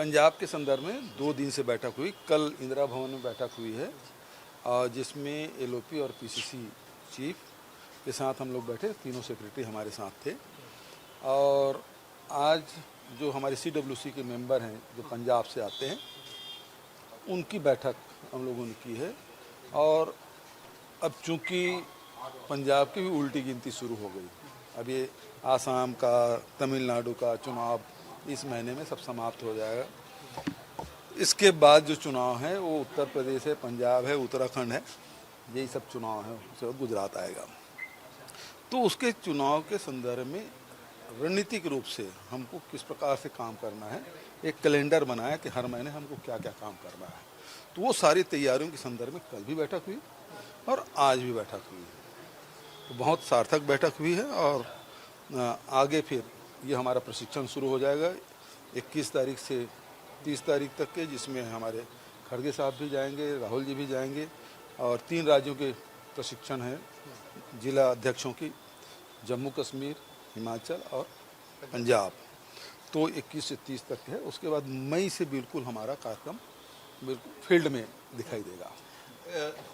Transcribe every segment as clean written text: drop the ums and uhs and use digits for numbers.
पंजाब के संदर्भ में 2 दिन से बैठक हुई। कल इंदिरा भवन में बैठक हुई है जिसमें एलओपी और पीसीसी चीफ के साथ हम लोग बैठे, तीनों सेक्रेटरी हमारे साथ थे। और आज जो हमारे सीडब्ल्यूसी के मेंबर हैं जो पंजाब से आते हैं उनकी बैठक हम लोगों ने की है। और अब चूंकि पंजाब की भी उल्टी गिनती शुरू हो गई, अब ये आसाम का, तमिलनाडु का चुनाव इस महीने में सब समाप्त हो जाएगा। इसके बाद जो चुनाव है वो उत्तर प्रदेश है, पंजाब है, उत्तराखंड है, यही सब चुनाव है। उसके बाद गुजरात आएगा। तो उसके चुनाव के संदर्भ में रणनीतिक रूप से हमको किस प्रकार से काम करना है, एक कैलेंडर बनाया कि हर महीने हमको क्या क्या काम करना है। तो वो सारी तैयारियों के संदर्भ में कल भी बैठक हुई और आज भी बैठक हुई है। तो बहुत सार्थक बैठक हुई है। और आगे फिर ये हमारा प्रशिक्षण शुरू हो जाएगा 21 तारीख से 30 तारीख तक के, जिसमें हमारे खड़गे साहब भी जाएंगे, राहुल जी भी जाएंगे। और 3 राज्यों के प्रशिक्षण है जिला अध्यक्षों की, जम्मू कश्मीर, हिमाचल और पंजाब। तो 21 से 30 तक है। उसके बाद मई से बिल्कुल हमारा कार्यक्रम बिल्कुल फील्ड में दिखाई देगा।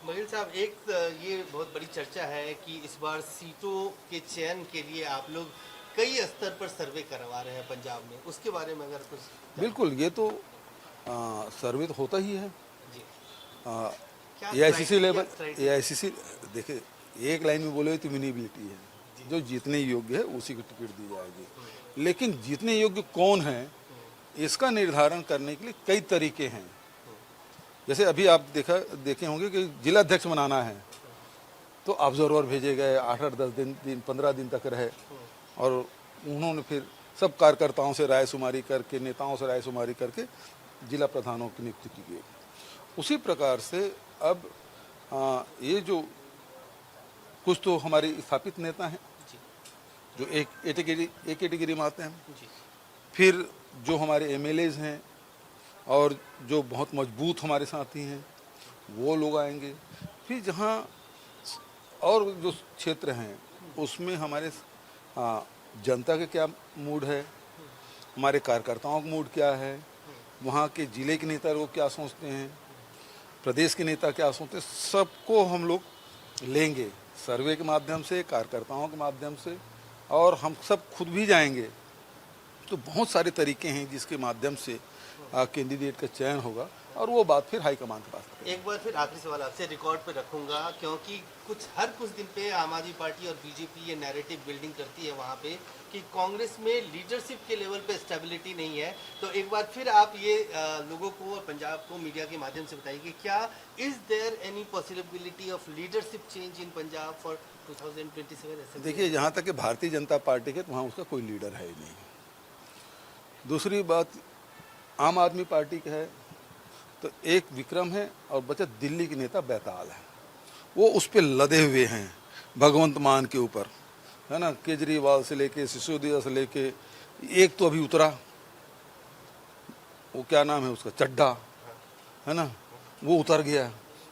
मगिल साहब, एक ये बहुत बड़ी चर्चा है कि इस बार सीटों के चयन के लिए आप लोग कई स्तर पर सर्वे करवा रहे हैं पंजाब में, उसके बारे में अगर कुछ। बिल्कुल, ये तो सर्वे तो होता ही है एआईसीसी लेवल। एआईसीसी देखिए, एक लाइन में बोले तो विनिबिलिटी है, जो जीतने योग्य है उसी को टिकट दी जाएगी। लेकिन जीतने योग्य कौन है इसका निर्धारण करने के लिए कई तरीके हैं। जैसे अभी आप देखे होंगे कि जिला अध्यक्ष बनाना है तो ऑब्जर्वर भेजे गए, 8-10 दिन 15 दिन तक रहे और उन्होंने फिर सब कार्यकर्ताओं से राय शुमारी करके, नेताओं से राय शुमारी करके जिला प्रधानों की नियुक्ति की गई। उसी प्रकार से अब ये जो कुछ तो हमारे स्थापित नेता हैं जो एक कैटेगरी में आते हैं, फिर जो हमारे एमएलएज हैं और जो बहुत मजबूत हमारे साथी हैं वो लोग आएंगे। फिर जहाँ और जो क्षेत्र हैं उसमें हमारे जनता के क्या मूड है, हमारे कार्यकर्ताओं का मूड क्या है, वहाँ के जिले के नेता लोग क्या सोचते हैं, प्रदेश के नेता क्या सोचते हैं, सबको हम लोग लेंगे सर्वे के माध्यम से, कार्यकर्ताओं के माध्यम से, और हम सब खुद भी जाएंगे। तो बहुत सारे तरीके हैं जिसके माध्यम से कैंडिडेट का चयन होगा और वो बात फिर हाईकमान के पास रखेंगे। एक बार फिर आखिरी सवाल आपसे रिकॉर्ड पे रखूंगा, क्योंकि हर कुछ दिन पे आम आदमी पार्टी और बीजेपी ये नैरेटिव बिल्डिंग करती है वहाँ पे कि कांग्रेस में लीडरशिप के लेवल पे स्टेबिलिटी नहीं है। तो एक बार फिर आप ये लोगों को और पंजाब को मीडिया के माध्यम से बताइए कि क्या is there any possibility of leadership change in Punjab for 2027? देखिए, जहाँ तक कि भारतीय जनता पार्टी के, तो वहाँ उसका कोई लीडर है ही नहीं। दूसरी बात, आम आदमी पार्टी का है तो एक विक्रम है और बचा दिल्ली के नेता बैताल है, वो उस पर लदे हुए हैं भगवंत मान के ऊपर, है ना। केजरीवाल से लेके, सिसोदिया से लेके, एक तो अभी उतरा, वो क्या नाम है उसका, चड्ढा, है ना, वो उतर गया।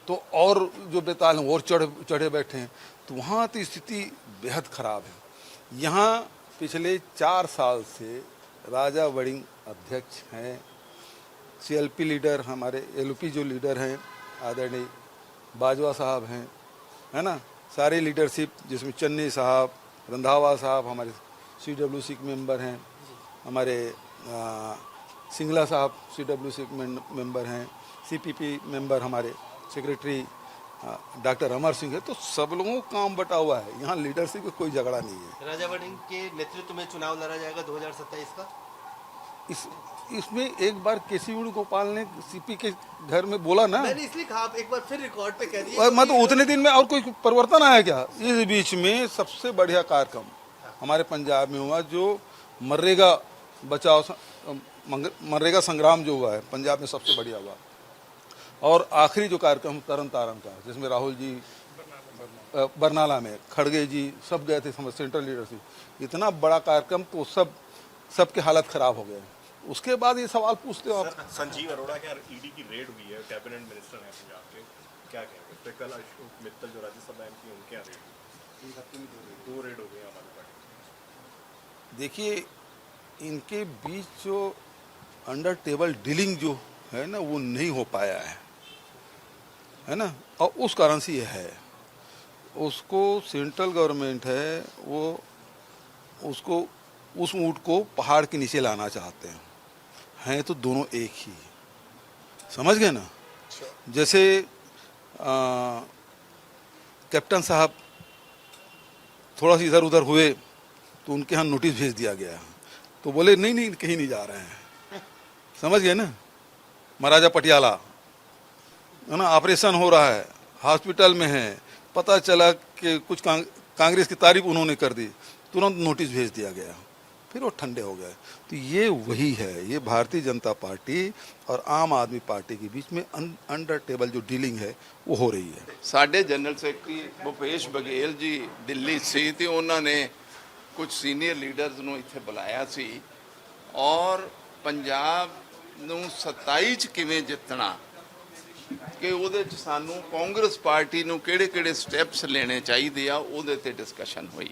तो और जो बैताल हैं और चढ़े बैठे हैं। तो वहाँ तो स्थिति बेहद खराब है। यहाँ पिछले 4 साल से राजा वड़िंग अध्यक्ष हैं, सीएलपी लीडर हमारे एलओपी जो लीडर हैं आदरणीय बाजवा साहब हैं, है ना, सारे लीडरशिप जिसमें चन्नी साहब, रंधावा साहब हमारे सीडब्ल्यूसी के मेंबर हैं, हमारे सिंगला साहब सीडब्ल्यूसी के मेंबर हैं, सीपीपी मेंबर हमारे सेक्रेटरी डॉक्टर अमर सिंह है। तो सब लोगों को काम बटा हुआ है, यहाँ लीडरशिप का कोई झगड़ा नहीं है। राजा वड़िंग के नेतृत्व में चुनाव लड़ा जाएगा 2027 का। इसमें एक बार केसी वेणुगोपाल ने सीपी के घर में बोला ना, मैंने इसलिए कहा, आप एक बार फिर रिकॉर्ड पे कह दिए। मैं तो उतने दिन में और कोई परिवर्तन आया क्या? इस बीच में सबसे बढ़िया कार्यक्रम हमारे पंजाब में हुआ जो मनरेगा बचाओ, मनरेगा संग्राम जो हुआ है पंजाब में सबसे बढ़िया हुआ। और आखिरी जो कार्यक्रम तरन तारण का, जिसमें राहुल जी बरनाला में, खड़गे जी सब गए थे, सेंट्रल लीडरशिप, इतना बड़ा कार्यक्रम, तो सबके हालत खराब हो गए। उसके बाद ये सवाल पूछते हो आप। संजीव अरोड़ा के ईडी की रेड हुई है, कैबिनेट मिनिस्टर हैं पंजाब के, क्या कहेंगे? कल अशोक मित्तल जो राज्यसभा एमपी हैं, उनके यहाँ रेड 2 रेड हो गई हमारी पार्टी। देखिए, इनके बीच जो अंडर टेबल डीलिंग जो है ना वो नहीं हो पाया है ना, और उस कारण से ये है। उसको सेंट्रल गवर्नमेंट है वो उसको उस ऊँट को पहाड़ के नीचे लाना चाहते हैं तो दोनों एक ही, समझ गए ना। जैसे कैप्टन साहब थोड़ा सा इधर उधर हुए तो उनके यहाँ नोटिस भेज दिया गया, तो बोले नहीं नहीं कहीं नहीं जा रहे हैं, समझ गए ना। महाराजा पटियाला है ना, ऑपरेशन हो रहा है, हॉस्पिटल में है, पता चला कि कुछ कांग्रेस की तारीफ उन्होंने कर दी, तुरंत नोटिस भेज दिया गया, फिर वो ठंडे हो गए। तो ये वही है, ये भारतीय जनता पार्टी और आम आदमी पार्टी के बीच में अंडर टेबल जो डीलिंग है वो हो रही है। ਸਾਡੇ ਜਨਰਲ ਸੈਕਟਰੀ ਭੁਪੇਸ਼ ਬਘੇਲ ਜੀ ਦਿੱਲੀ ਸੀ ਤੇ ਉਹਨਾਂ ਨੇ ਕੁਝ ਸੀਨੀਅਰ ਲੀਡਰਸ ਨੂੰ ਇੱਥੇ ਬੁਲਾਇਆ ਸੀ ਔਰ ਪੰਜਾਬ ਨੂੰ 27 ਚ ਕਿਵੇਂ ਜਿੱਤਣਾ ਕਿ ਉਹਦੇ ਚ ਸਾਨੂੰ ਕਾਂਗਰਸ ਪਾਰਟੀ ਨੂੰ ਕਿਹੜੇ-ਕਿਹੜੇ ਸਟੈਪਸ ਲੈਣੇ ਚਾਹੀਦੇ ਆ ਉਹਦੇ ਤੇ ਡਿਸਕਸ਼ਨ ਹੋਈ।